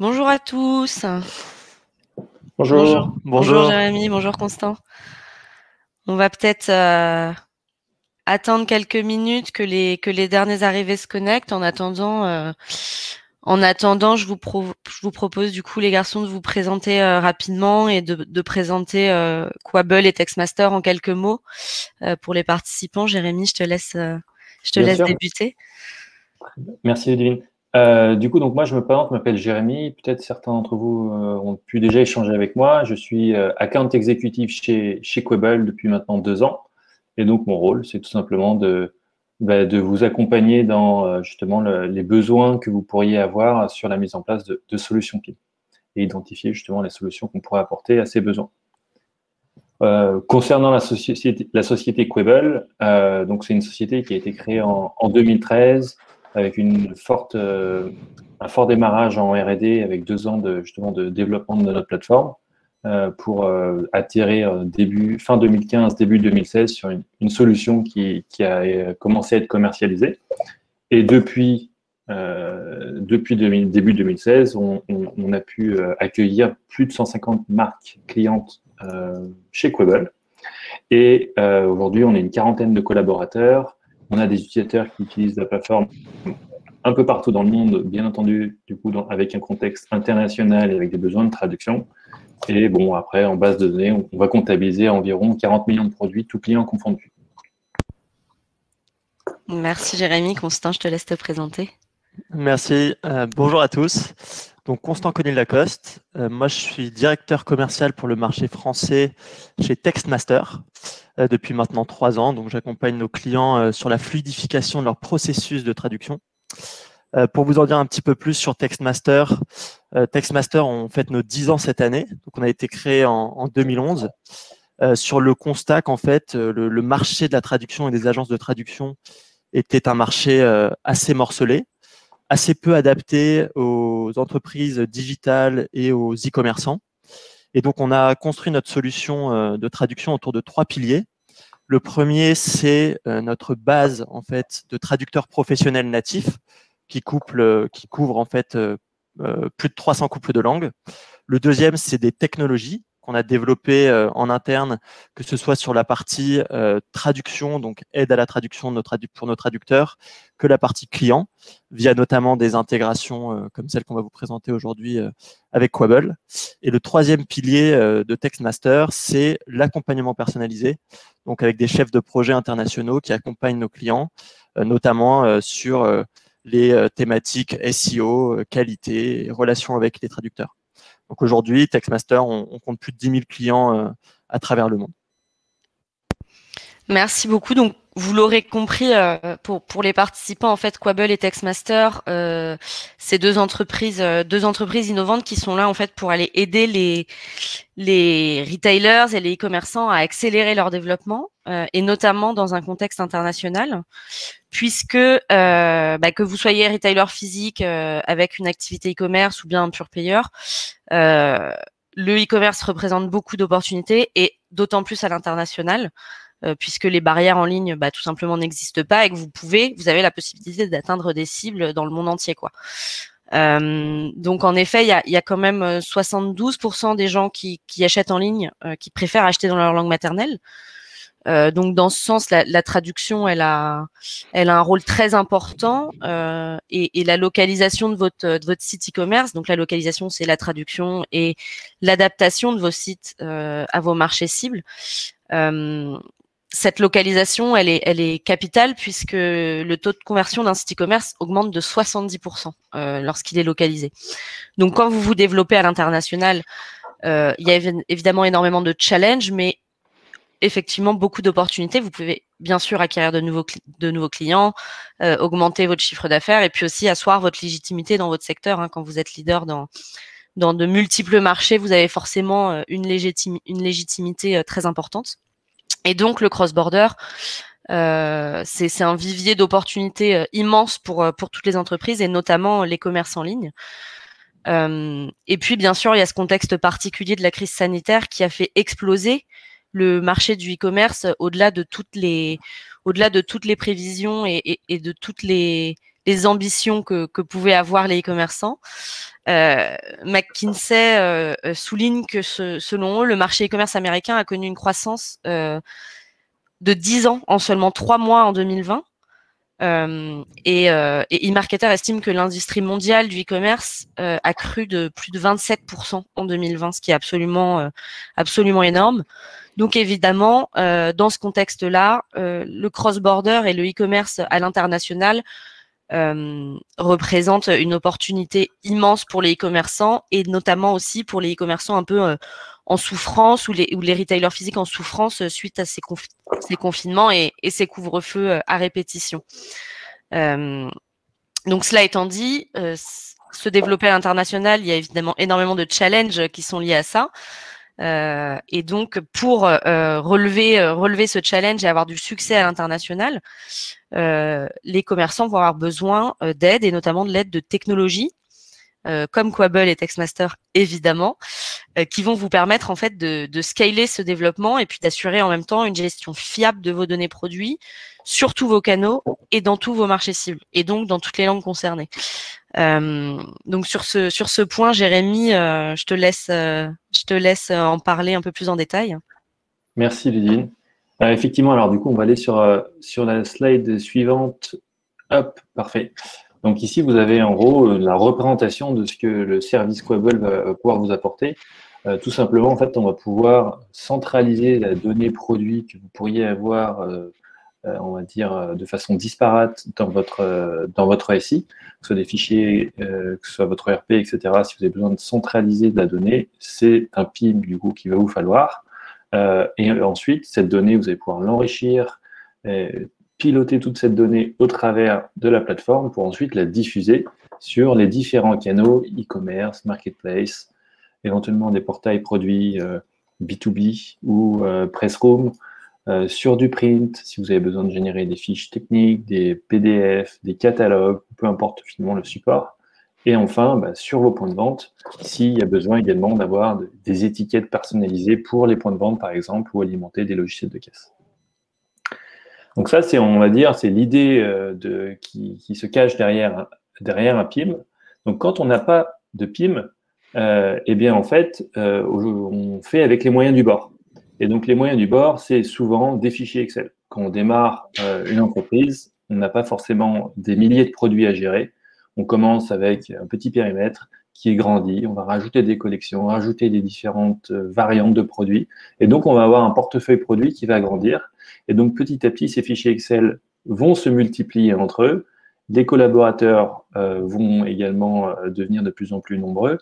Bonjour à tous. Bonjour. Bonjour. Bonjour Bonjour. Jérémy, bonjour Constant. On va peut-être attendre quelques minutes que les derniers arrivés se connectent. En attendant, je vous propose du coup les garçons de vous présenter rapidement et de présenter Quabble et Textmaster en quelques mots pour les participants. Jérémy, je te laisse Bien sûr. débuter. Merci, Edwin. Du coup, donc moi, je me présente, je m'appelle Jérémy. Peut-être certains d'entre vous ont pu déjà échanger avec moi. Je suis account exécutif chez Quable depuis maintenant 2 ans. Et donc, mon rôle, c'est tout simplement de vous accompagner dans justement les besoins que vous pourriez avoir sur la mise en place de solutions PIM et identifier justement les solutions qu'on pourrait apporter à ces besoins. Concernant la société Quable, donc c'est une société qui a été créée en 2013 avec un fort démarrage en R&D avec 2 ans justement de développement de notre plateforme pour atterrir fin 2015, début 2016 sur une solution qui a commencé à être commercialisée. Et depuis début 2016, on a pu accueillir plus de 150 marques clientes chez Quable. Et aujourd'hui, on est une quarantaine de collaborateurs. On a des utilisateurs qui utilisent la plateforme un peu partout dans le monde, bien entendu, du coup, avec un contexte international et avec des besoins de traduction. Et bon, après, en base de données, on va comptabiliser environ 40 millions de produits, tous clients confondus. Merci Jérémy. Constant, je te laisse te présenter. Merci. Bonjour à tous. Donc, Constant Conil-Lacoste. Moi, je suis directeur commercial pour le marché français chez Textmaster depuis maintenant 3 ans. Donc, j'accompagne nos clients sur la fluidification de leur processus de traduction. Pour vous en dire un petit peu plus sur Textmaster, on fête nos 10 ans cette année. Donc, on a été créé en 2011 sur le constat qu'en fait, le marché de la traduction et des agences de traduction était un marché assez morcelé, assez peu adapté aux entreprises digitales et aux e-commerçants. Et donc, on a construit notre solution de traduction autour de 3 piliers. Le premier, c'est notre base en fait de traducteurs professionnels natifs qui couvre en fait plus de 300 couples de langues. Le deuxième, c'est des technologies qu'on a développées en interne, que ce soit sur la partie traduction, donc aide à la traduction pour nos traducteurs, que la partie client, via notamment des intégrations comme celle qu'on va vous présenter aujourd'hui avec Quable. Et le troisième pilier de Textmaster, c'est l'accompagnement personnalisé, donc avec des chefs de projet internationaux qui accompagnent nos clients, notamment sur les thématiques SEO, qualité, relations avec les traducteurs. Donc aujourd'hui, Textmaster, on compte plus de 10 000 clients à travers le monde. Merci beaucoup. Donc, vous l'aurez compris, pour les participants, en fait, Quable et Textmaster, c'est deux entreprises innovantes qui sont là, en fait, pour aller aider les retailers et les e-commerçants à accélérer leur développement, et notamment dans un contexte international, puisque que vous soyez retailer physique avec une activité e-commerce ou bien un pure player, le e-commerce représente beaucoup d'opportunités et d'autant plus à l'international. Puisque les barrières en ligne, tout simplement n'existent pas et que vous avez la possibilité d'atteindre des cibles dans le monde entier, quoi. Donc en effet, il y a quand même 72% des gens qui achètent en ligne, qui préfèrent acheter dans leur langue maternelle. Donc dans ce sens, la traduction, elle a un rôle très important, et la localisation de votre site e-commerce. Donc la localisation, c'est la traduction et l'adaptation de vos sites à vos marchés cibles. Cette localisation, elle est capitale puisque le taux de conversion d'un site e-commerce augmente de 70% lorsqu'il est localisé. Donc, quand vous vous développez à l'international, il y a évidemment énormément de challenges, mais effectivement beaucoup d'opportunités. Vous pouvez bien sûr acquérir de nouveaux clients, augmenter votre chiffre d'affaires et puis aussi asseoir votre légitimité dans votre secteur. Quand vous êtes leader dans de multiples marchés, vous avez forcément une légitimité très importante. Et donc, le cross-border, c'est un vivier d'opportunités immense pour toutes les entreprises et notamment les commerces en ligne. Et puis, bien sûr, il y a ce contexte particulier de la crise sanitaire qui a fait exploser le marché du e-commerce au-delà de toutes les prévisions et de toutes les les ambitions que pouvaient avoir les e-commerçants. McKinsey souligne que selon eux, le marché e-commerce américain a connu une croissance de 10 ans en seulement 3 mois en 2020. Et eMarketer estime que l'industrie mondiale du e-commerce a cru de plus de 27% en 2020, ce qui est absolument énorme. Donc évidemment, dans ce contexte-là, le cross-border et le e-commerce à l'international représentent une opportunité immense pour les e-commerçants et notamment aussi pour les e-commerçants un peu en souffrance ou les retailers physiques en souffrance suite à ces confinements et ces couvre-feux à répétition. Donc cela étant dit, se développer à l'international, il y a évidemment énormément de challenges qui sont liés à ça. Et donc pour relever ce challenge et avoir du succès à l'international, les commerçants vont avoir besoin d'aide et notamment de l'aide de technologies comme Quabble et Textmaster évidemment, qui vont vous permettre en fait de scaler ce développement et puis d'assurer en même temps une gestion fiable de vos données produits sur tous vos canaux et dans tous vos marchés cibles et donc dans toutes les langues concernées. Donc sur ce point, Jérémy, je te laisse en parler un peu plus en détail. Merci Ludivine. Effectivement, alors du coup, on va aller sur la slide suivante. Hop, parfait. Donc ici, vous avez en gros la représentation de ce que le service Quabble va pouvoir vous apporter. Tout simplement, en fait, on va pouvoir centraliser la donnée produit que vous pourriez avoir, on va dire, de façon disparate dans votre SI, que ce soit des fichiers, que ce soit votre ERP, etc. Si vous avez besoin de centraliser de la donnée, c'est un PIM du coup qu'il va vous falloir. Et ensuite, cette donnée, vous allez pouvoir l'enrichir, piloter toute cette donnée au travers de la plateforme pour ensuite la diffuser sur les différents canaux e-commerce, marketplace, éventuellement des portails produits B2B ou Pressroom, sur du print, si vous avez besoin de générer des fiches techniques, des PDF, des catalogues, peu importe finalement le support. Et enfin, sur vos points de vente, s'il y a besoin également d'avoir des étiquettes personnalisées pour les points de vente, par exemple, ou alimenter des logiciels de caisse. Donc ça, c'est, on va dire, c'est l'idée qui se cache derrière un PIM. Donc quand on n'a pas de PIM, eh bien en fait, on fait avec les moyens du bord. Et donc les moyens du bord, c'est souvent des fichiers Excel. Quand on démarre une entreprise, on n'a pas forcément des milliers de produits à gérer. On commence avec un petit périmètre qui est grandi. On va rajouter des collections, rajouter des différentes variantes de produits. Et donc, on va avoir un portefeuille produit qui va grandir. Et donc, petit à petit, ces fichiers Excel vont se multiplier entre eux. Les collaborateurs vont également devenir de plus en plus nombreux.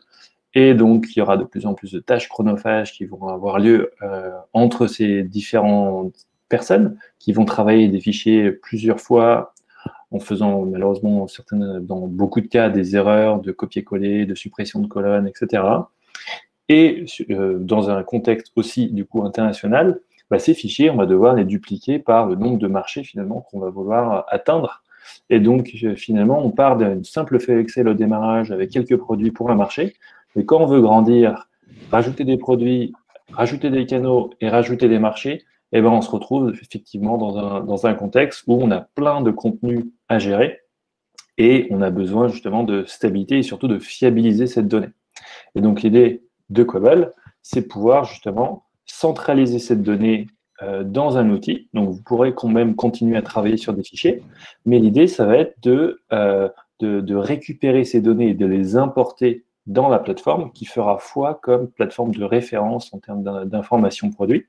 Et donc, il y aura de plus en plus de tâches chronophages qui vont avoir lieu entre ces différentes personnes qui vont travailler des fichiers plusieurs fois en faisant malheureusement dans beaucoup de cas des erreurs de copier-coller, de suppression de colonnes, etc. Et dans un contexte aussi du coup international, ces fichiers, on va devoir les dupliquer par le nombre de marchés finalement qu'on va vouloir atteindre. Et donc finalement, on part d'une simple feuille Excel au démarrage avec quelques produits pour un marché. Et quand on veut grandir, rajouter des produits, rajouter des canaux et rajouter des marchés, eh ben, on se retrouve effectivement dans un contexte où on a plein de contenus à gérer et on a besoin justement de stabilité et surtout de fiabiliser cette donnée. Et donc l'idée de Quabble, c'est pouvoir justement centraliser cette donnée dans un outil. Donc vous pourrez quand même continuer à travailler sur des fichiers, mais l'idée, ça va être de récupérer ces données et de les importer dans la plateforme qui fera foi comme plateforme de référence en termes d'information produit.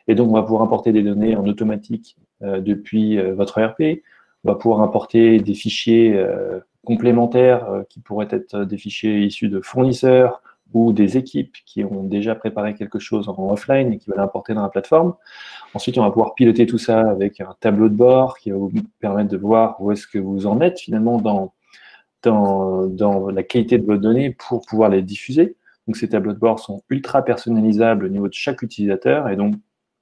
Et donc, on va pouvoir importer des données en automatique depuis votre ERP. On va pouvoir importer des fichiers complémentaires qui pourraient être des fichiers issus de fournisseurs ou des équipes qui ont déjà préparé quelque chose en offline et qui veulent l'importer dans la plateforme. Ensuite, on va pouvoir piloter tout ça avec un tableau de bord qui va vous permettre de voir où est-ce que vous en êtes finalement dans la qualité de vos données pour pouvoir les diffuser. Donc, ces tableaux de bord sont ultra personnalisables au niveau de chaque utilisateur et donc,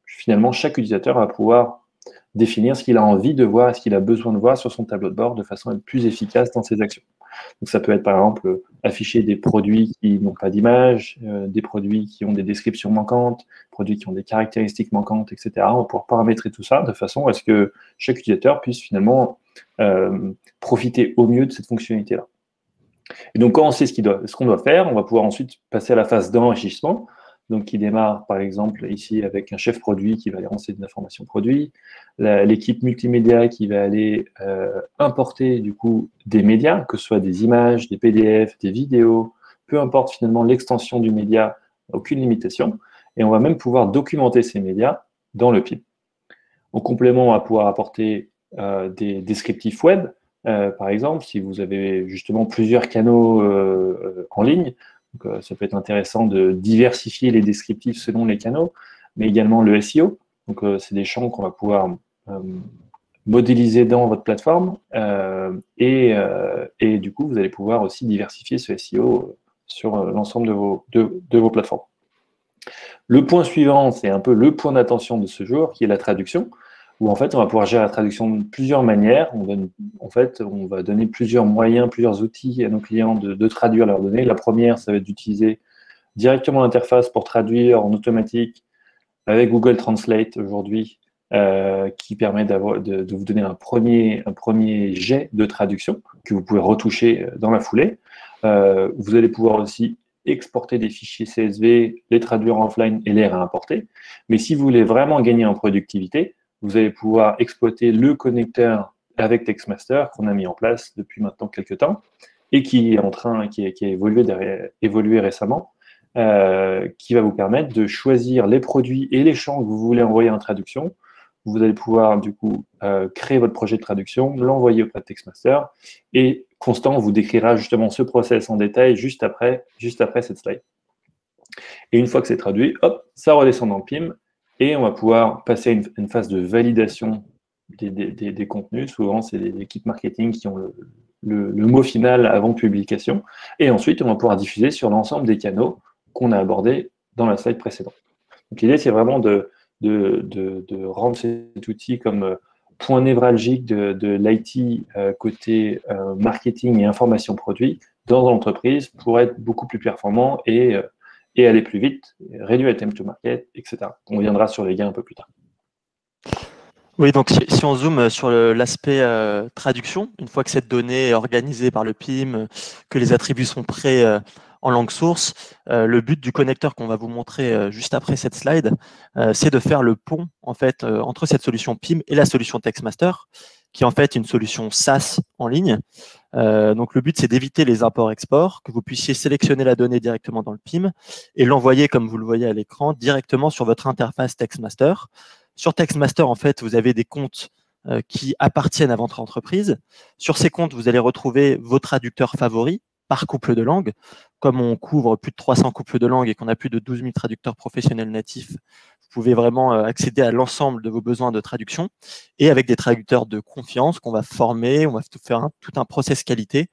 finalement, chaque utilisateur va pouvoir définir ce qu'il a envie de voir et ce qu'il a besoin de voir sur son tableau de bord de façon à être plus efficace dans ses actions. Donc, ça peut être, par exemple, afficher des produits qui n'ont pas d'image, des produits qui ont des descriptions manquantes, produits qui ont des caractéristiques manquantes, etc. On va pouvoir paramétrer tout ça de façon à ce que chaque utilisateur puisse finalement profiter au mieux de cette fonctionnalité-là. Et donc, quand on sait ce qu'on doit faire, on va pouvoir ensuite passer à la phase d'enrichissement, donc qui démarre par exemple ici avec un chef produit qui va aller renseigner de l'information produit, l'équipe multimédia qui va aller importer du coup des médias, que ce soit des images, des PDF, des vidéos, peu importe finalement l'extension du média, aucune limitation, et on va même pouvoir documenter ces médias dans le PIM. En complément, on va pouvoir apporter des descriptifs web, par exemple, si vous avez justement plusieurs canaux en ligne. Donc, ça peut être intéressant de diversifier les descriptifs selon les canaux, mais également le SEO. Donc, c'est des champs qu'on va pouvoir modéliser dans votre plateforme et du coup, vous allez pouvoir aussi diversifier ce SEO sur l'ensemble de vos plateformes. Le point suivant, c'est un peu le point d'attention de ce jour, qui est la traduction, où en fait, on va pouvoir gérer la traduction de plusieurs manières. On va donner plusieurs moyens, plusieurs outils à nos clients de traduire leurs données. La première, ça va être d'utiliser directement l'interface pour traduire en automatique avec Google Translate aujourd'hui, qui permet de vous donner un premier jet de traduction que vous pouvez retoucher dans la foulée. Vous allez pouvoir aussi exporter des fichiers CSV, les traduire en offline et les réimporter. Mais si vous voulez vraiment gagner en productivité, vous allez pouvoir exploiter le connecteur avec TextMaster qu'on a mis en place depuis maintenant quelques temps et qui a évolué récemment, qui va vous permettre de choisir les produits et les champs que vous voulez envoyer en traduction. Vous allez pouvoir du coup créer votre projet de traduction, l'envoyer auprès de TextMaster et Constant vous décrira justement ce process en détail juste après cette slide. Et une fois que c'est traduit, hop, ça redescend dans le PIM et on va pouvoir passer à une phase de validation des contenus. Souvent, c'est les équipes marketing qui ont le mot final avant publication. Et ensuite, on va pouvoir diffuser sur l'ensemble des canaux qu'on a abordés dans la slide précédente. Donc, l'idée, c'est vraiment de rendre cet outil comme point névralgique de l'IT côté marketing et information produit dans l'entreprise pour être beaucoup plus performant et aller plus vite, réduire le time to market, etc. On reviendra sur les gains un peu plus tard. Oui, donc si on zoome sur l'aspect traduction, une fois que cette donnée est organisée par le PIM, que les attributs sont prêts en langue source, le but du connecteur qu'on va vous montrer juste après cette slide, c'est de faire le pont en fait entre cette solution PIM et la solution TextMaster, qui est en fait une solution SaaS en ligne. Donc le but, c'est d'éviter les imports-exports, que vous puissiez sélectionner la donnée directement dans le PIM et l'envoyer, comme vous le voyez à l'écran, directement sur votre interface TextMaster. Sur TextMaster, en fait, vous avez des comptes qui appartiennent à votre entreprise. Sur ces comptes, vous allez retrouver vos traducteurs favoris par couple de langue. Comme on couvre plus de 300 couples de langue et qu'on a plus de 12 000 traducteurs professionnels natifs, vous pouvez vraiment accéder à l'ensemble de vos besoins de traduction et avec des traducteurs de confiance qu'on va former, on va faire tout un process qualité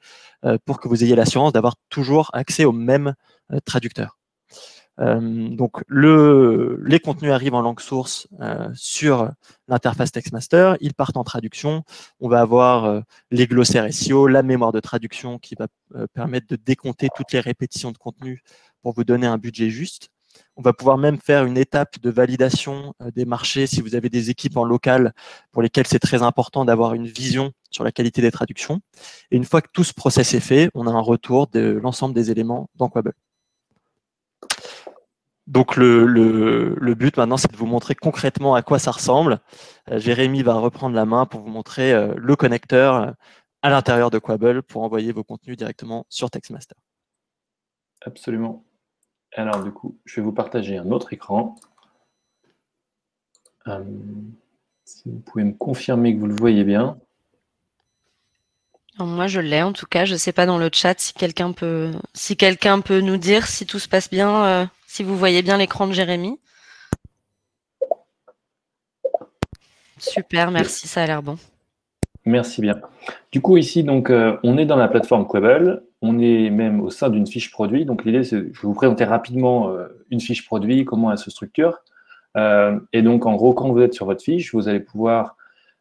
pour que vous ayez l'assurance d'avoir toujours accès aux mêmes traducteurs. Donc, les contenus arrivent en langue source sur l'interface TextMaster, ils partent en traduction. On va avoir les glossaires SEO, la mémoire de traduction qui va permettre de décompter toutes les répétitions de contenu pour vous donner un budget juste. On va pouvoir même faire une étape de validation des marchés si vous avez des équipes en local pour lesquelles c'est très important d'avoir une vision sur la qualité des traductions. Et une fois que tout ce process est fait, on a un retour de l'ensemble des éléments dans Quabble. Donc, le but maintenant, c'est de vous montrer concrètement à quoi ça ressemble. Jérémy va reprendre la main pour vous montrer le connecteur à l'intérieur de Quabble pour envoyer vos contenus directement sur TextMaster. Absolument. Alors, du coup, je vais vous partager un autre écran. Si vous pouvez me confirmer que vous le voyez bien. Alors, moi, je l'ai en tout cas. Je ne sais pas dans le chat si quelqu'un peut nous dire si tout se passe bien. Si vous voyez bien l'écran de Jérémy. Super, merci, ça a l'air bon. Merci bien. Du coup, ici, donc, on est dans la plateforme Quabble. On est même au sein d'une fiche produit. Donc, l'idée, c'est je vais vous présenter rapidement une fiche produit, comment elle se structure. Et donc, en gros, quand vous êtes sur votre fiche, vous allez pouvoir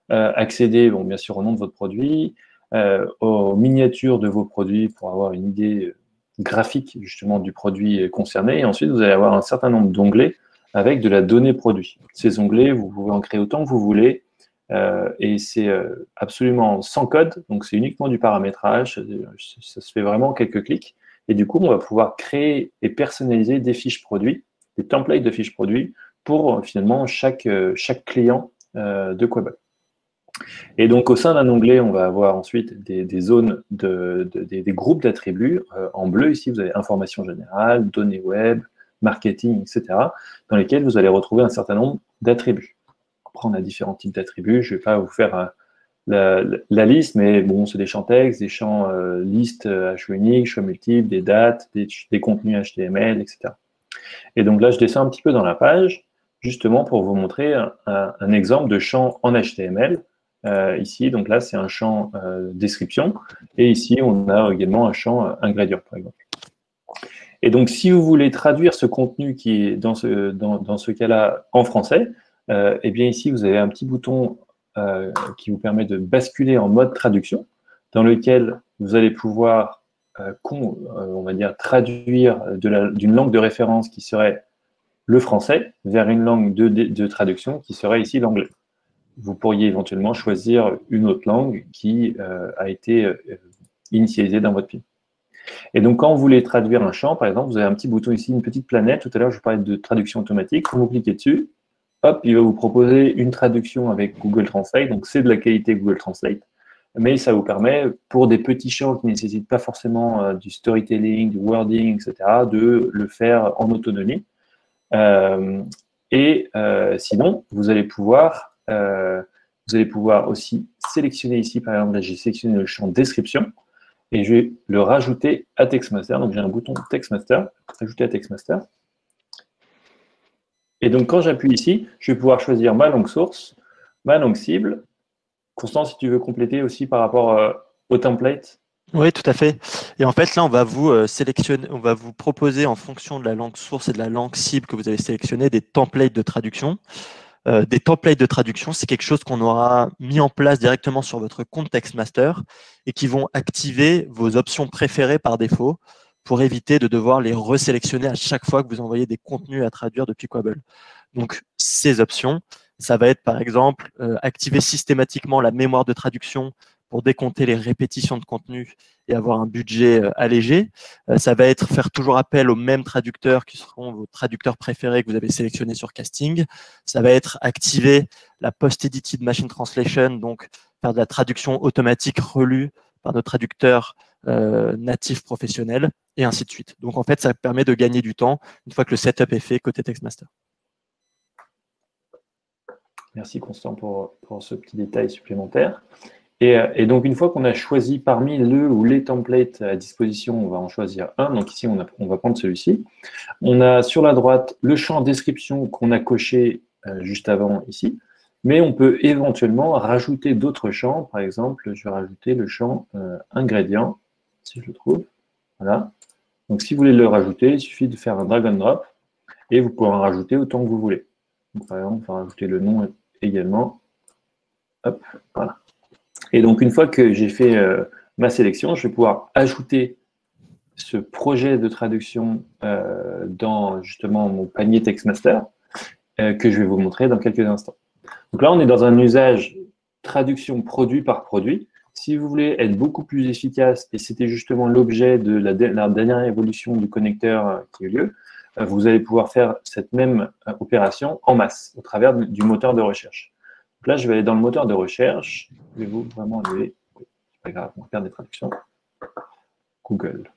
accéder, bon, bien sûr, au nom de votre produit, aux miniatures de vos produits pour avoir une idée graphique justement du produit concerné. Et ensuite, vous allez avoir un certain nombre d'onglets avec de la donnée produit. Ces onglets, vous pouvez en créer autant que vous voulez. Et c'est absolument sans code, donc c'est uniquement du paramétrage. Ça se fait vraiment en quelques clics. Et du coup, on va pouvoir créer et personnaliser des fiches produits, des templates de fiches produits pour finalement chaque client de Quable. Et donc, au sein d'un onglet, on va avoir ensuite des zones, des groupes d'attributs. En bleu, ici, vous avez information générale, données web, marketing, etc., dans lesquels vous allez retrouver un certain nombre d'attributs. Après, on a différents types d'attributs. Je ne vais pas vous faire la liste, mais bon, c'est des champs texte, des champs listes choix unique, choix multiples, des dates, des contenus HTML, etc. Et donc là, je descends un petit peu dans la page, justement pour vous montrer un exemple de champ en HTML. Ici, donc là, c'est un champ description. Et ici, on a également un champ ingrédients, par exemple. Et donc, si vous voulez traduire ce contenu qui est dans ce cas-là en français, eh bien ici, vous avez un petit bouton qui vous permet de basculer en mode traduction, dans lequel vous allez pouvoir, on va dire, traduire d'une langue de référence qui serait le français vers une langue de traduction qui serait ici l'anglais. Vous pourriez éventuellement choisir une autre langue qui a été initialisée dans votre PIM. Et donc, quand vous voulez traduire un champ, par exemple, vous avez un petit bouton ici, une petite planète. Tout à l'heure, je vous parlais de traduction automatique. Quand vous cliquez dessus, hop, il va vous proposer une traduction avec Google Translate. Donc, c'est de la qualité Google Translate. Mais ça vous permet, pour des petits champs qui ne nécessitent pas forcément du storytelling, du wording, etc., de le faire en autonomie. Sinon, vous allez pouvoir aussi sélectionner ici, par exemple, là, j'ai sélectionné le champ description et je vais le rajouter à TextMaster. Donc, j'ai un bouton TextMaster, ajouter à TextMaster. Et donc, quand j'appuie ici, je vais pouvoir choisir ma langue source, ma langue cible. Constant, si tu veux compléter aussi par rapport au template. Oui, tout à fait. Et en fait, là, on va vous sélectionner, on va vous proposer en fonction de la langue source et de la langue cible que vous avez sélectionné des templates de traduction. Des templates de traduction, c'est quelque chose qu'on aura mis en place directement sur votre compte TextMaster et qui vont activer vos options préférées par défaut pour éviter de devoir les resélectionner à chaque fois que vous envoyez des contenus à traduire depuis Quable. Donc, ces options, ça va être par exemple activer systématiquement la mémoire de traduction pour décompter les répétitions de contenu et avoir un budget allégé. Ça va être faire toujours appel aux mêmes traducteurs qui seront vos traducteurs préférés que vous avez sélectionnés sur Casting. Ça va être activer la Post-Edited Machine Translation, donc faire de la traduction automatique relue par nos traducteurs natifs professionnels, et ainsi de suite. Donc en fait, ça permet de gagner du temps une fois que le setup est fait côté TextMaster. Merci Constant pour ce petit détail supplémentaire. Et donc, une fois qu'on a choisi parmi le ou les templates à disposition, on va en choisir un. Donc ici, on va prendre celui-ci. On a sur la droite le champ description qu'on a coché juste avant ici. Mais on peut éventuellement rajouter d'autres champs. Par exemple, je vais rajouter le champ ingrédients, si je le trouve. Voilà. Donc, si vous voulez le rajouter, il suffit de faire un drag and drop et vous pouvez en rajouter autant que vous voulez. Donc, par exemple, on va rajouter le nom également. Hop, voilà. Et donc, une fois que j'ai fait ma sélection, je vais pouvoir ajouter ce projet de traduction dans justement mon panier TextMaster que je vais vous montrer dans quelques instants. Donc là, on est dans un usage traduction produit par produit. Si vous voulez être beaucoup plus efficace, et c'était justement l'objet de la dernière évolution du connecteur qui a eu lieu, vous allez pouvoir faire cette même opération en masse au travers du moteur de recherche. Donc là, je vais aller dans le moteur de recherche. Pouvez-vous vraiment aller? C'est pas grave, on va faire des traductions. Google.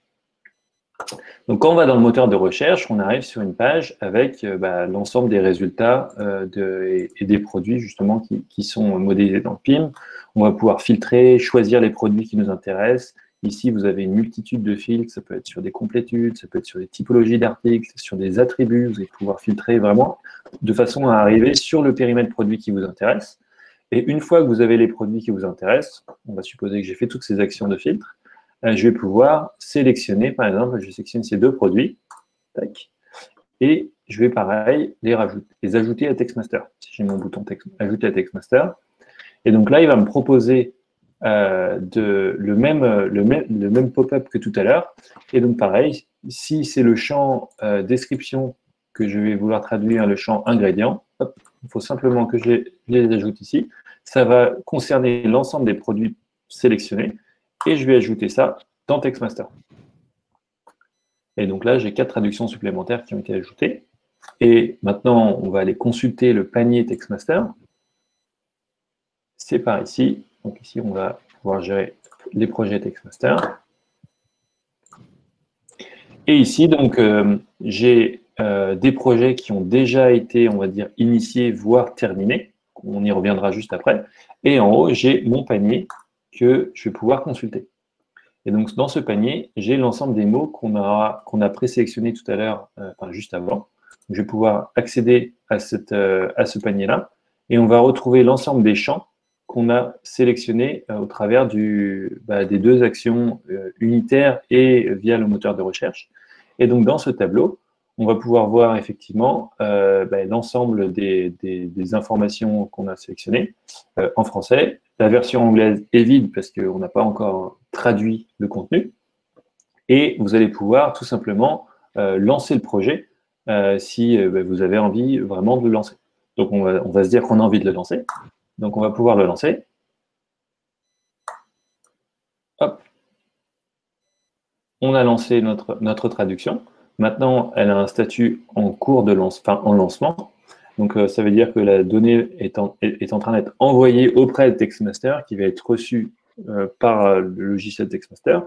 Donc, quand on va dans le moteur de recherche, on arrive sur une page avec l'ensemble des résultats et des produits justement qui sont modélisés dans le PIM. On va pouvoir filtrer, choisir les produits qui nous intéressent. Ici, vous avez une multitude de filtres. Ça peut être sur des complétudes, ça peut être sur des typologies d'articles, sur des attributs. Vous allez pouvoir filtrer vraiment de façon à arriver sur le périmètre produit qui vous intéresse. Et une fois que vous avez les produits qui vous intéressent, on va supposer que j'ai fait toutes ces actions de filtre, je vais pouvoir sélectionner, par exemple, je sélectionne ces deux produits, tac, et je vais pareil les ajouter à TextMaster. Si j'ai mon bouton ajouter à TextMaster, et donc là, il va me proposer le même pop-up que tout à l'heure. Et donc, pareil, si c'est le champ description que je vais vouloir traduire, le champ ingrédients, il faut simplement que je les ajoute ici. Ça va concerner l'ensemble des produits sélectionnés et je vais ajouter ça dans TextMaster. Et donc là, j'ai 4 traductions supplémentaires qui ont été ajoutées. Et maintenant, on va aller consulter le panier TextMaster. C'est par ici. Donc ici, on va pouvoir gérer les projets TextMaster. Et ici, donc, j'ai des projets qui ont déjà été, on va dire, initiés, voire terminés. On y reviendra juste après. Et en haut, j'ai mon panier que je vais pouvoir consulter. Et donc, dans ce panier, j'ai l'ensemble des mots qu'on a présélectionnés tout à l'heure, enfin juste avant. Donc, je vais pouvoir accéder à ce panier-là. Et on va retrouver l'ensemble des champs qu'on a sélectionnés au travers des 2 actions unitaires et via le moteur de recherche. Et donc, dans ce tableau, on va pouvoir voir effectivement l'ensemble des informations qu'on a sélectionnées en français. La version anglaise est vide parce qu'on n'a pas encore traduit le contenu. Et vous allez pouvoir tout simplement lancer le projet si vous avez envie vraiment de le lancer. Donc, on va se dire qu'on a envie de le lancer. Donc, on va pouvoir le lancer. Hop. On a lancé notre traduction. Maintenant, elle a un statut en cours de en lancement. Donc, ça veut dire que la donnée est en train d'être envoyée auprès de TextMaster, qui va être reçue par le logiciel TextMaster.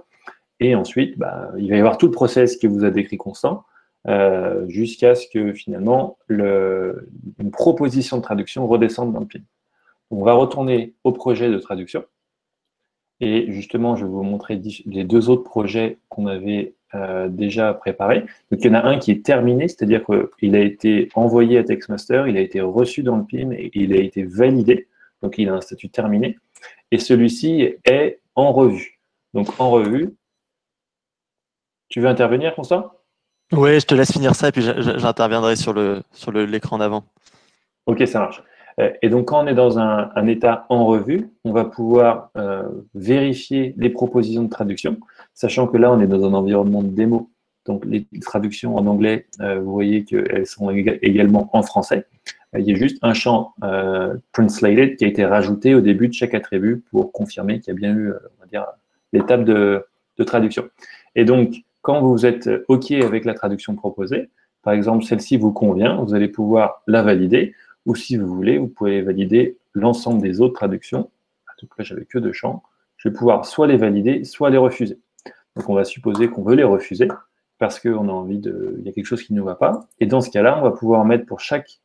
Et ensuite, il va y avoir tout le process qui vous a décrit Constant, jusqu'à ce que finalement, une proposition de traduction redescende dans le PIN. On va retourner au projet de traduction. Et justement, je vais vous montrer les 2 autres projets qu'on avait déjà préparés. Donc, il y en a un qui est terminé, c'est-à-dire qu'il a été envoyé à TextMaster, il a été reçu dans le PIN et il a été validé. Donc, il a un statut terminé. Et celui-ci est en revue. Donc, en revue, tu veux intervenir, Constant? Oui, je te laisse finir ça et puis j'interviendrai sur l'écran d'avant. Ok, ça marche. Et donc, quand on est dans un état en revue, on va pouvoir vérifier les propositions de traduction, sachant que là, on est dans un environnement de démo. Donc, les traductions en anglais, vous voyez qu'elles sont également en français. Il y a juste un champ translated qui a été rajouté au début de chaque attribut pour confirmer qu'il y a bien eu, on va dire, l'étape de traduction. Et donc, quand vous êtes OK avec la traduction proposée, par exemple, celle-ci vous convient, vous allez pouvoir la valider. Ou si vous voulez, vous pouvez valider l'ensemble des autres traductions. En tout cas, j'avais que 2 champs. Je vais pouvoir soit les valider, soit les refuser. Donc, on va supposer qu'on veut les refuser parce qu'on a envie il y a quelque chose qui ne va pas. Et dans ce cas-là, on va pouvoir mettre pour chaque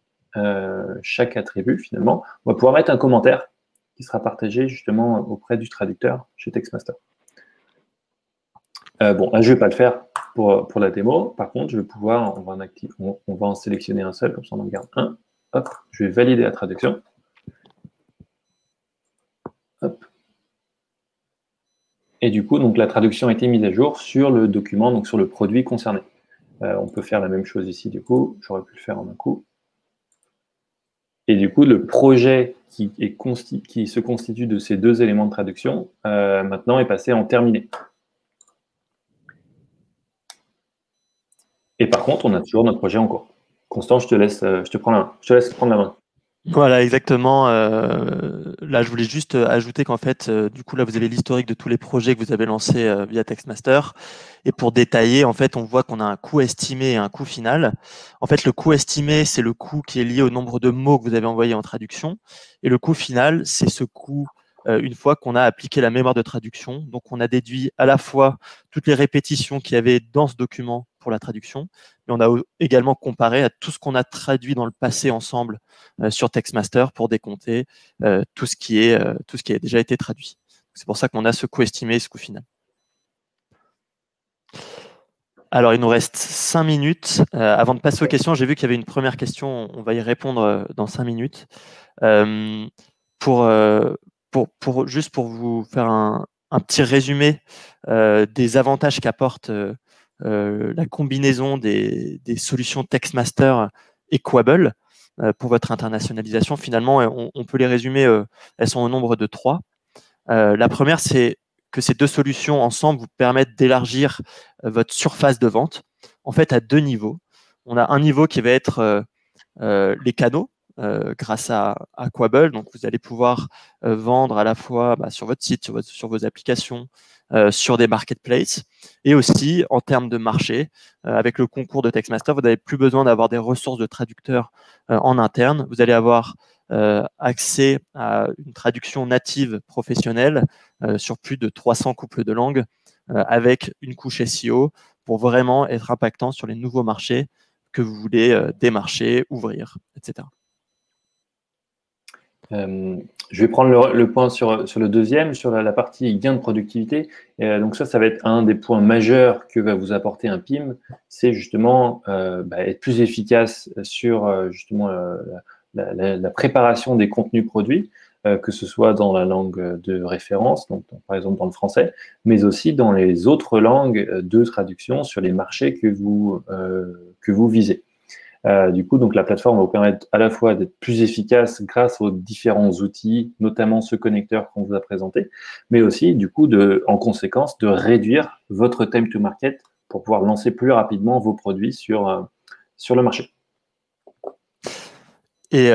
attribut, finalement, on va pouvoir mettre un commentaire qui sera partagé justement auprès du traducteur chez TextMaster. Bon, là, je ne vais pas le faire pour la démo. Par contre, je vais pouvoir, on va en sélectionner un seul, comme ça on en garde un. Hop, je vais valider la traduction. Hop. Et du coup, donc, la traduction a été mise à jour sur le document, donc sur le produit concerné. On peut faire la même chose ici, du coup. J'aurais pu le faire en un coup. Et du coup, le projet qui se constitue de ces 2 éléments de traduction, maintenant est passé en terminé. Et par contre, on a toujours notre projet en cours. Constant, je te laisse prendre la main. Voilà, exactement. Là, je voulais juste ajouter qu'en fait, du coup, là, vous avez l'historique de tous les projets que vous avez lancés via TextMaster. Et pour détailler, en fait, on voit qu'on a un coût estimé et un coût final. En fait, le coût estimé, c'est le coût qui est lié au nombre de mots que vous avez envoyés en traduction. Et le coût final, c'est ce coût une fois qu'on a appliqué la mémoire de traduction. Donc, on a déduit à la fois toutes les répétitions qu'il y avait dans ce document pour la traduction, mais on a également comparé à tout ce qu'on a traduit dans le passé ensemble sur TextMaster pour décompter tout ce qui a déjà été traduit. C'est pour ça qu'on a ce coût estimé et ce coût final. Alors, il nous reste 5 minutes. Avant de passer aux questions, j'ai vu qu'il y avait une première question. On va y répondre dans 5 minutes. Juste pour vous faire un petit résumé des avantages qu'apporte la combinaison des solutions TextMaster et Quabble pour votre internationalisation. Finalement, on peut les résumer, elles sont au nombre de 3. La première, c'est que ces deux solutions ensemble vous permettent d'élargir votre surface de vente, en fait, à deux niveaux. On a un niveau qui va être les canaux, grâce à Quable. Donc, vous allez pouvoir vendre à la fois sur votre site, sur vos applications, sur des marketplaces, et aussi en termes de marché. Avec le concours de Textmaster, vous n'avez plus besoin d'avoir des ressources de traducteurs en interne. Vous allez avoir accès à une traduction native professionnelle sur plus de 300 couples de langues avec une couche SEO pour vraiment être impactant sur les nouveaux marchés que vous voulez démarcher, ouvrir, etc. Je vais prendre le point sur le deuxième, sur la partie gain de productivité. Donc ça va être un des points majeurs que va vous apporter un PIM, c'est justement être plus efficace sur justement la préparation des contenus produits, que ce soit dans la langue de référence, donc par exemple dans le français, mais aussi dans les autres langues de traduction sur les marchés que vous visez. Du coup, donc la plateforme va vous permettre à la fois d'être plus efficace grâce aux différents outils, notamment ce connecteur qu'on vous a présenté, mais aussi, du coup, en conséquence, de réduire votre time to market pour pouvoir lancer plus rapidement vos produits sur le marché. Et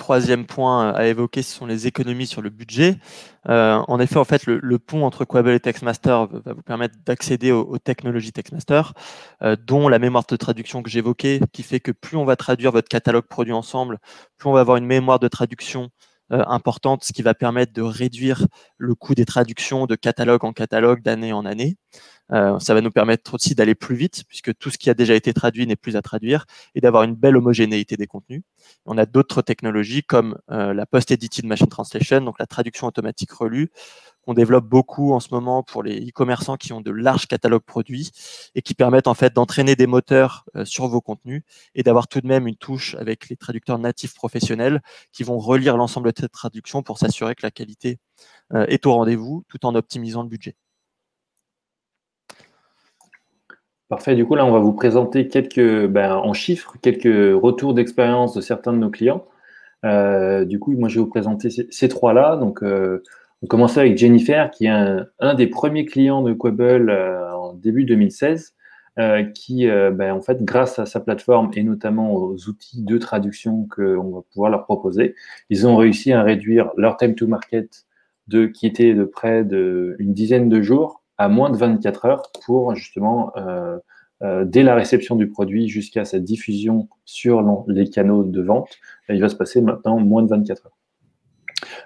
troisième point à évoquer, ce sont les économies sur le budget. En effet, en fait, le pont entre Quable et Textmaster va vous permettre d'accéder aux technologies Textmaster, dont la mémoire de traduction que j'évoquais, qui fait que plus on va traduire votre catalogue produit ensemble, plus on va avoir une mémoire de traduction importante, ce qui va permettre de réduire le coût des traductions de catalogue en catalogue, d'année en année. Ça va nous permettre aussi d'aller plus vite, puisque tout ce qui a déjà été traduit n'est plus à traduire, et d'avoir une belle homogénéité des contenus. On a d'autres technologies comme la Post-Edited Machine Translation, donc la traduction automatique relue, qu'on développe beaucoup en ce moment pour les e-commerçants qui ont de larges catalogues produits et qui permettent en fait d'entraîner des moteurs sur vos contenus et d'avoir tout de même une touche avec les traducteurs natifs professionnels qui vont relire l'ensemble de cette traduction pour s'assurer que la qualité est au rendez-vous tout en optimisant le budget. Parfait. Du coup, là, on va vous présenter en chiffres, quelques retours d'expérience de certains de nos clients. Du coup, moi, je vais vous présenter ces trois-là. Donc, on commence avec Jennifer, qui est un des premiers clients de Quable en début 2016, qui, en fait, grâce à sa plateforme et notamment aux outils de traduction qu'on va pouvoir leur proposer, ils ont réussi à réduire leur time to market qui était de près d'une dizaine de jours à moins de 24 heures pour justement, dès la réception du produit jusqu'à sa diffusion sur les canaux de vente, il va se passer maintenant moins de 24 heures.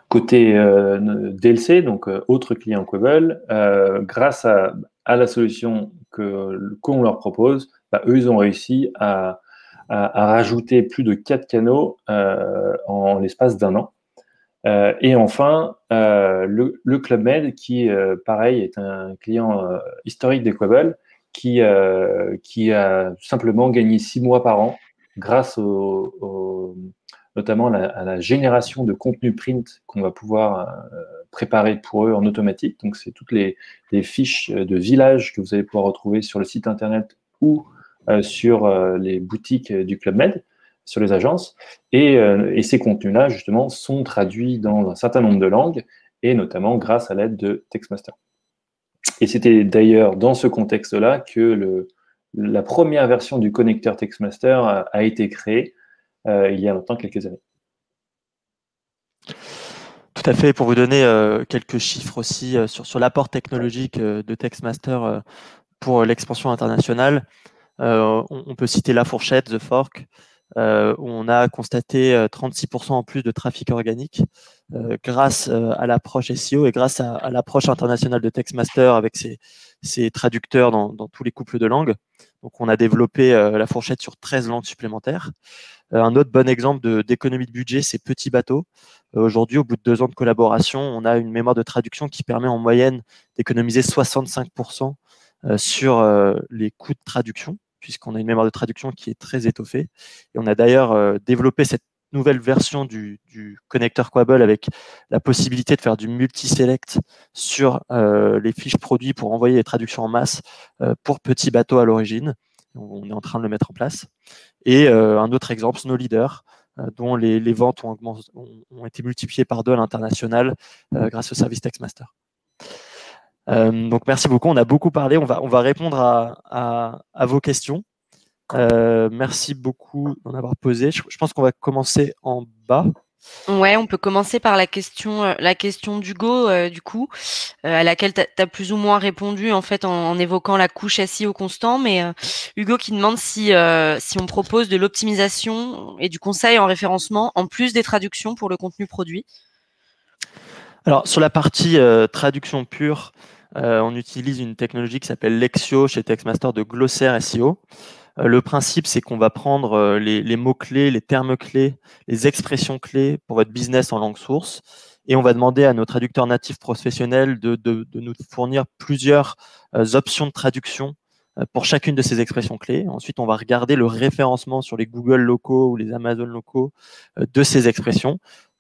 Côté DLC, donc autre client Quable, grâce à la solution qu'on leur propose, eux, ils ont réussi à rajouter plus de 4 canaux en l'espace d'un an. Et enfin, le Club Med, qui, pareil, est un client historique de Quable, qui a simplement gagné 6 mois par an grâce notamment à la génération de contenu print qu'on va pouvoir préparer pour eux en automatique. Donc, c'est toutes les fiches de village que vous allez pouvoir retrouver sur le site internet ou sur les boutiques du Club Med, sur les agences. Et ces contenus-là, justement, sont traduits dans un certain nombre de langues, et notamment grâce à l'aide de Textmaster. Et c'était d'ailleurs dans ce contexte-là que la première version du connecteur Textmaster a été créée il y a maintenant quelques années. Tout à fait. Pour vous donner quelques chiffres aussi sur l'apport technologique de Textmaster pour l'expansion internationale, on peut citer La Fourchette, The Fork, où on a constaté 36% en plus de trafic organique grâce à l'approche SEO et grâce à l'approche internationale de Textmaster avec ses traducteurs dans tous les couples de langues. Donc, on a développé La Fourchette sur 13 langues supplémentaires. Un autre bon exemple d'économie de budget, c'est Petit Bateau. Aujourd'hui, au bout de 2 ans de collaboration, on a une mémoire de traduction qui permet en moyenne d'économiser 65% sur les coûts de traduction, puisqu'on a une mémoire de traduction qui est très étoffée. Et on a d'ailleurs développé cette nouvelle version du connecteur Quable avec la possibilité de faire du multi-select sur les fiches produits pour envoyer les traductions en masse pour Petit Bateau à l'origine. On est en train de le mettre en place. Et un autre exemple, Snow Leader, dont les ventes ont été multipliées par 2 à l'international grâce au service TextMaster. Donc merci beaucoup, on a beaucoup parlé, on va répondre à vos questions. Merci beaucoup d'en avoir posé. Je pense qu'on va commencer en bas. Ouais, on peut commencer par la question d'Hugo, du coup, à laquelle tu as plus ou moins répondu en fait en évoquant la couche SEO constant. Mais Hugo qui demande si on propose de l'optimisation et du conseil en référencement en plus des traductions pour le contenu produit. Alors sur la partie traduction pure, on utilise une technologie qui s'appelle Lexio chez TextMaster de glossaire SEO. Le principe, c'est qu'on va prendre les mots-clés, les termes-clés, les expressions-clés pour votre business en langue source et on va demander à nos traducteurs natifs professionnels de nous fournir plusieurs options de traduction pour chacune de ces expressions-clés. Ensuite, on va regarder le référencement sur les Google locaux ou les Amazon locaux de ces expressions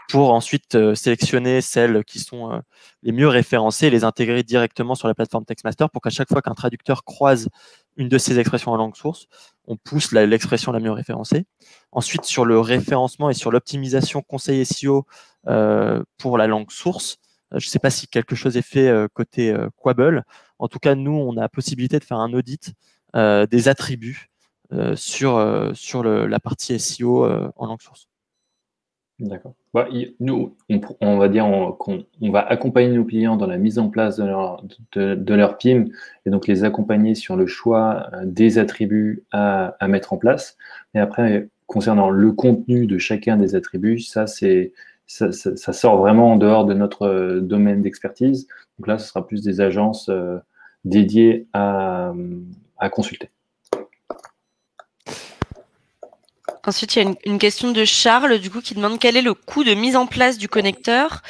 pour ensuite sélectionner celles qui sont les mieux référencées et les intégrer directement sur la plateforme TextMaster pour qu'à chaque fois qu'un traducteur croise une de ces expressions en langue source, on pousse l'expression la mieux référencée. Ensuite, sur le référencement et sur l'optimisation conseil SEO pour la langue source, je ne sais pas si quelque chose est fait côté Quable. En tout cas, nous, on a la possibilité de faire un audit des attributs sur la partie SEO en langue source. D'accord. Nous, on va dire qu'on va accompagner nos clients dans la mise en place de leur PIM et donc les accompagner sur le choix des attributs à mettre en place. Et après, concernant le contenu de chacun des attributs, ça sort vraiment en dehors de notre domaine d'expertise. Donc là, ce sera plus des agences dédiées à consulter. Ensuite, il y a une question de Charles, du coup, qui demande quel est le coût de mise en place du connecteur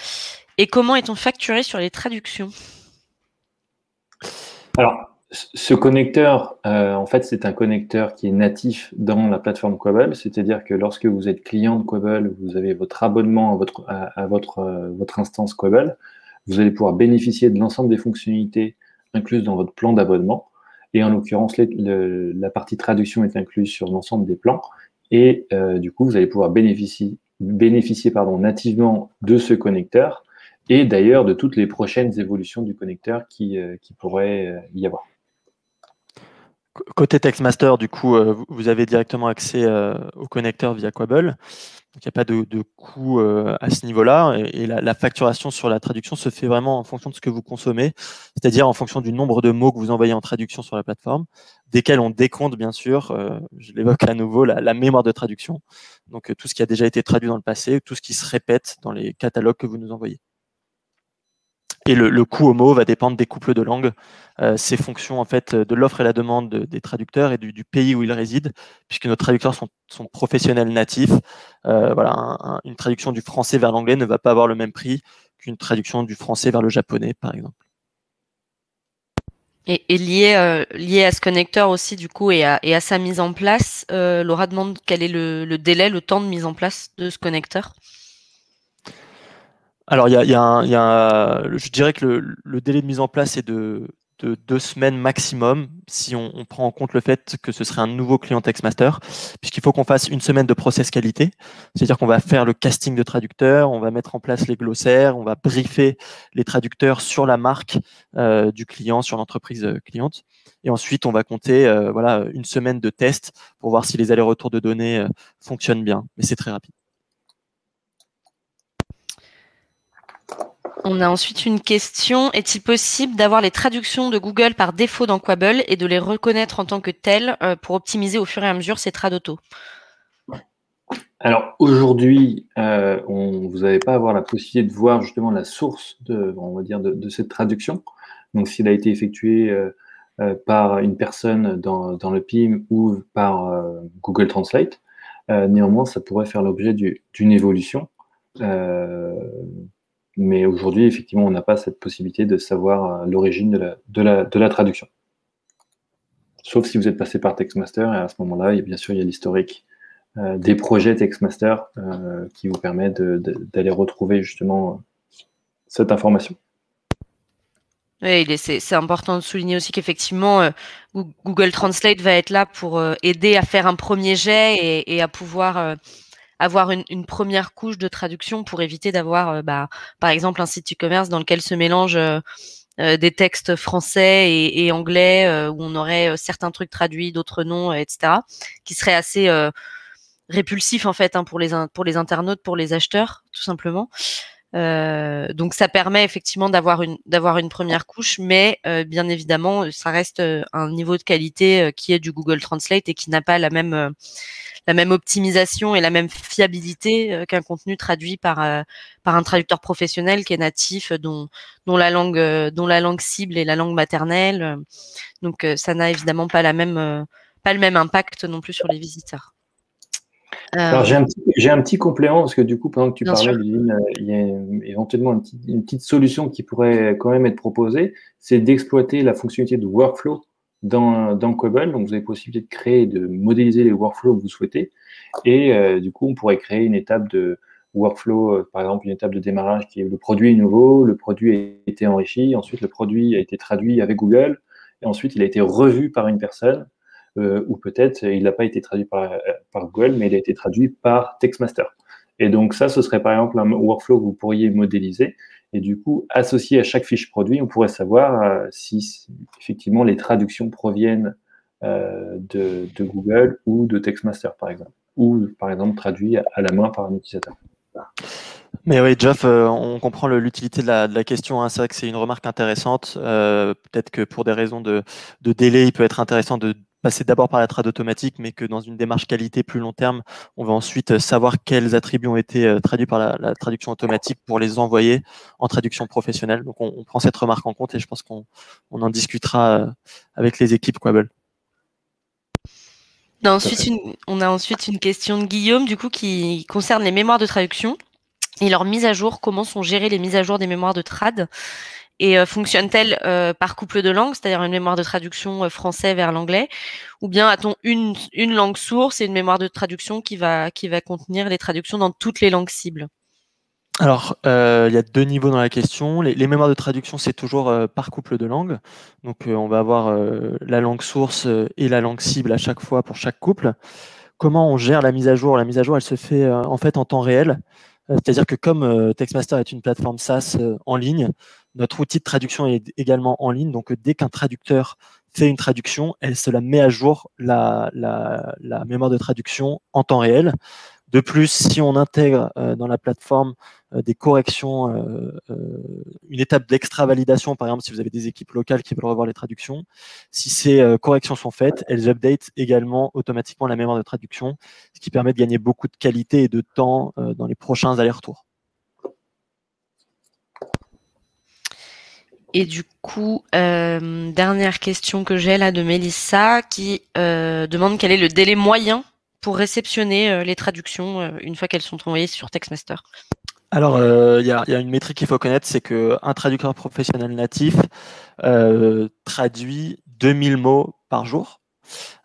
et comment est-on facturé sur les traductions? Alors, ce connecteur, en fait, c'est un connecteur qui est natif dans la plateforme Quable, c'est-à-dire que lorsque vous êtes client de Quable, vous avez votre abonnement à votre instance Quable, vous allez pouvoir bénéficier de l'ensemble des fonctionnalités incluses dans votre plan d'abonnement. Et en l'occurrence, la partie traduction est incluse sur l'ensemble des plans. Et du coup, vous allez pouvoir bénéficier nativement de ce connecteur et d'ailleurs de toutes les prochaines évolutions du connecteur qui pourraient y avoir. Côté TextMaster, du coup, vous avez directement accès au connecteur via Quable. Donc, il n'y a pas de coût à ce niveau-là. Et la facturation sur la traduction se fait vraiment en fonction de ce que vous consommez, c'est-à-dire en fonction du nombre de mots que vous envoyez en traduction sur la plateforme, desquels on décompte, bien sûr, je l'évoque à nouveau, la mémoire de traduction. Donc, tout ce qui a déjà été traduit dans le passé, tout ce qui se répète dans les catalogues que vous nous envoyez. Et le coût au mot va dépendre des couples de langues. C'est fonction en fait de l'offre et la demande des traducteurs et du pays où ils résident, puisque nos traducteurs sont professionnels natifs. Voilà, une traduction du français vers l'anglais ne va pas avoir le même prix qu'une traduction du français vers le japonais, par exemple. Et lié à ce connecteur aussi, du coup, et à sa mise en place, Laura demande quel est le délai, le temps de mise en place de ce connecteur. Alors, je dirais que le délai de mise en place est de 2 semaines maximum, si on prend en compte le fait que ce serait un nouveau client TextMaster, puisqu'il faut qu'on fasse 1 semaine de process qualité, c'est-à-dire qu'on va faire le casting de traducteurs, on va mettre en place les glossaires, on va briefer les traducteurs sur la marque du client, sur l'entreprise cliente, et ensuite on va compter 1 semaine de test pour voir si les allers-retours de données fonctionnent bien, mais c'est très rapide. On a ensuite une question. Est-il possible d'avoir les traductions de Google par défaut dans Quable et de les reconnaître en tant que telles pour optimiser au fur et à mesure ces traductos? Alors aujourd'hui, vous n'allez pas avoir la possibilité de voir justement la source de cette traduction. Donc s'il a été effectué par une personne dans le PIM ou par Google Translate, néanmoins ça pourrait faire l'objet d'une évolution. Mais aujourd'hui, effectivement, on n'a pas cette possibilité de savoir l'origine de la traduction. Sauf si vous êtes passé par TextMaster, et à ce moment-là, bien sûr, il y a l'historique des projets TextMaster qui vous permet d'aller retrouver justement cette information. Oui, c'est important de souligner aussi qu'effectivement, Google Translate va être là pour aider à faire un premier jet et à pouvoir avoir une première couche de traduction pour éviter d'avoir, par exemple, un site e-commerce dans lequel se mélangent des textes français et anglais, où on aurait certains trucs traduits, d'autres non, etc., qui serait assez répulsif en fait, hein, pour les internautes, pour les acheteurs, tout simplement. Donc ça permet effectivement d'avoir une première couche, mais bien évidemment, ça reste un niveau de qualité qui est du Google Translate et qui n'a pas la même optimisation et la même fiabilité qu'un contenu traduit par un traducteur professionnel qui est natif, dont la langue cible est la langue maternelle. Donc ça n'a évidemment pas le même impact non plus sur les visiteurs. Alors j'ai un petit complément parce que du coup, pendant que tu Bien parlais, sûr. Ludivine, il y a éventuellement une petite solution qui pourrait quand même être proposée, c'est d'exploiter la fonctionnalité de workflow dans Quable. Donc vous avez possibilité de créer et de modéliser les workflows que vous souhaitez. Et du coup, on pourrait créer une étape de workflow, par exemple une étape de démarrage qui est le produit est nouveau, le produit a été enrichi, ensuite le produit a été traduit avec Google, et ensuite il a été revu par une personne. Ou peut-être il n'a pas été traduit par Google, mais il a été traduit par Textmaster. Et donc ça, ce serait par exemple un workflow que vous pourriez modéliser. Et du coup, associé à chaque fiche produit, on pourrait savoir si effectivement les traductions proviennent de Google ou de Textmaster, par exemple. Ou par exemple traduit à la main par un utilisateur. Mais oui, Geoff, on comprend l'utilité de la question, hein. C'est vrai que c'est une remarque intéressante. Peut-être que pour des raisons de délai, il peut être intéressant de passer d'abord par la trad automatique, mais que dans une démarche qualité plus long terme, on va ensuite savoir quels attributs ont été traduits par la traduction automatique pour les envoyer en traduction professionnelle. Donc on prend cette remarque en compte et je pense qu'on en discutera avec les équipes Quable. On a ensuite une question de Guillaume, du coup, qui concerne les mémoires de traduction et leur mise à jour. Comment sont gérées les mises à jour des mémoires de trad? Et fonctionne-t-elle par couple de langues, c'est-à-dire une mémoire de traduction français vers l'anglais, ou bien a-t-on une langue source et une mémoire de traduction qui va contenir les traductions dans toutes les langues cibles? Alors, il y a deux niveaux dans la question. Les mémoires de traduction, c'est toujours par couple de langues. Donc, on va avoir la langue source et la langue cible à chaque fois pour chaque couple. Comment on gère la mise à jour? La mise à jour, elle se fait en fait en temps réel. C'est-à-dire que comme Textmaster est une plateforme SaaS en ligne, notre outil de traduction est également en ligne. Donc, dès qu'un traducteur fait une traduction, elle se la met à jour, la mémoire de traduction en temps réel. De plus, si on intègre dans la plateforme des corrections, une étape d'extra-validation, par exemple, si vous avez des équipes locales qui veulent revoir les traductions, si ces corrections sont faites, elles updatent également automatiquement la mémoire de traduction, ce qui permet de gagner beaucoup de qualité et de temps dans les prochains allers-retours. Et du coup, dernière question que j'ai là de Mélissa qui demande quel est le délai moyen pour réceptionner les traductions une fois qu'elles sont envoyées sur Textmaster. Alors, il y a une métrique qu'il faut connaître, c'est qu'un traducteur professionnel natif traduit 2000 mots par jour.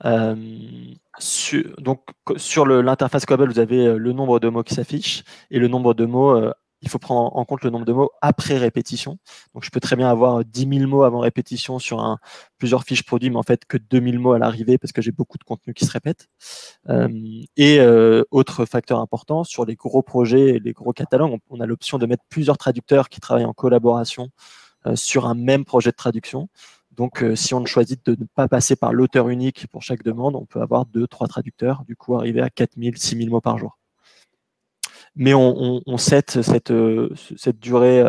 Donc, sur l'interface Quable, vous avez le nombre de mots qui s'affichent et le nombre de mots, il faut prendre en compte le nombre de mots après répétition. Donc, je peux très bien avoir 10 000 mots avant répétition sur plusieurs fiches produits, mais en fait que 2000 mots à l'arrivée parce que j'ai beaucoup de contenu qui se répète. Autre facteur important, sur les gros projets et les gros catalogues, on a l'option de mettre plusieurs traducteurs qui travaillent en collaboration sur un même projet de traduction. Donc, si on choisit de ne pas passer par l'auteur unique pour chaque demande, on peut avoir 2-3 traducteurs, du coup arriver à 4000, 6000 mots par jour. Mais on set cette durée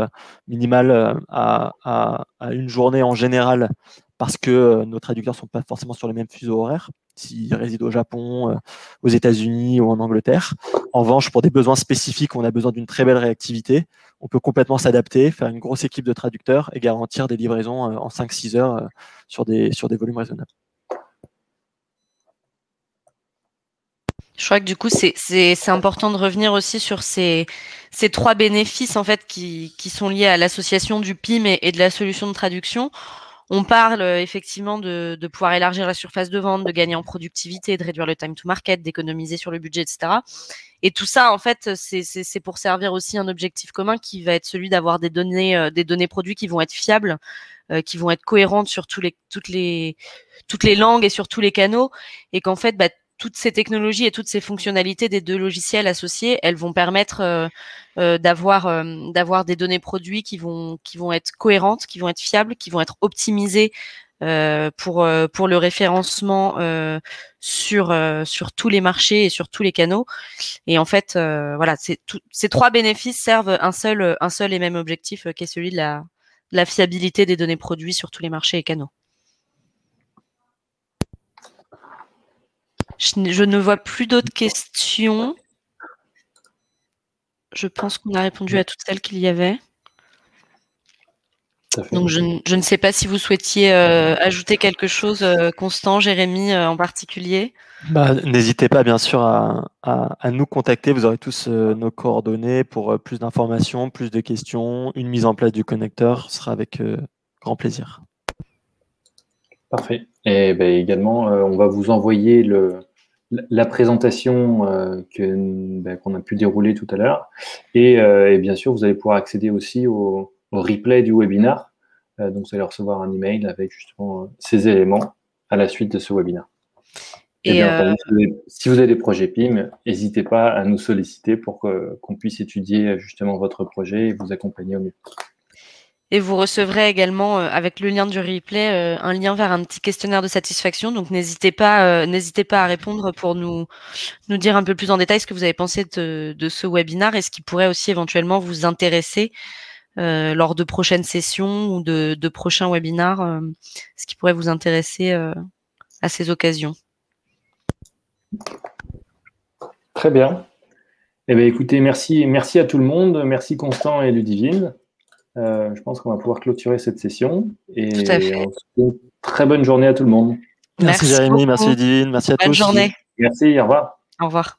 minimale à une journée en général parce que nos traducteurs ne sont pas forcément sur les mêmes fuseaux horaires, s'ils résident au Japon, aux États-Unis ou en Angleterre. En revanche, pour des besoins spécifiques, on a besoin d'une très belle réactivité. On peut complètement s'adapter, faire une grosse équipe de traducteurs et garantir des livraisons en 5-6 heures sur des volumes raisonnables. Je crois que du coup, c'est important de revenir aussi sur ces trois bénéfices en fait qui sont liés à l'association du PIM et de la solution de traduction. On parle effectivement de pouvoir élargir la surface de vente, de gagner en productivité, de réduire le time to market, d'économiser sur le budget, etc. Et tout ça, en fait, c'est pour servir aussi un objectif commun qui va être celui d'avoir des données produits qui vont être fiables, qui vont être cohérentes sur toutes les langues et sur tous les canaux, et qu'en fait, toutes ces technologies et toutes ces fonctionnalités des 2 logiciels associés, elles vont permettre d'avoir des données produits qui vont être cohérentes, qui vont être fiables, qui vont être optimisées pour le référencement sur tous les marchés et sur tous les canaux. Et en fait, voilà, ces 3 bénéfices servent un seul et même objectif, qui est celui de la fiabilité des données produits sur tous les marchés et canaux. Je ne vois plus d'autres questions. Je pense qu'on a répondu à toutes celles qu'il y avait. Donc, je ne sais pas si vous souhaitiez ajouter quelque chose, Constant, Jérémy en particulier. N'hésitez pas, bien sûr, à nous contacter. Vous aurez tous nos coordonnées pour plus d'informations, plus de questions. Une mise en place du connecteur sera avec grand plaisir. Parfait. Et également, on va vous envoyer la présentation qu'on a pu dérouler tout à l'heure. Et bien sûr, vous allez pouvoir accéder aussi au replay du webinaire. Donc, vous allez recevoir un email avec justement ces éléments à la suite de ce webinaire. Et bien entendu, si vous avez des projets PIM, n'hésitez pas à nous solliciter pour qu'on puisse étudier justement votre projet et vous accompagner au mieux. Et vous recevrez également, avec le lien du replay, un lien vers un petit questionnaire de satisfaction. Donc, n'hésitez pas à répondre pour nous dire un peu plus en détail ce que vous avez pensé de ce webinaire et ce qui pourrait aussi éventuellement vous intéresser lors de prochaines sessions ou de prochains webinaires, ce qui pourrait vous intéresser à ces occasions. Très bien. Eh bien, écoutez, merci à tout le monde. Merci Constant et Ludivine. Je pense qu'on va pouvoir clôturer cette session. Et tout à fait. On se souhaite une très bonne journée à tout le monde. Merci Jérémy, merci Ludivine, merci à tous. Bonne journée. Merci, au revoir. Au revoir.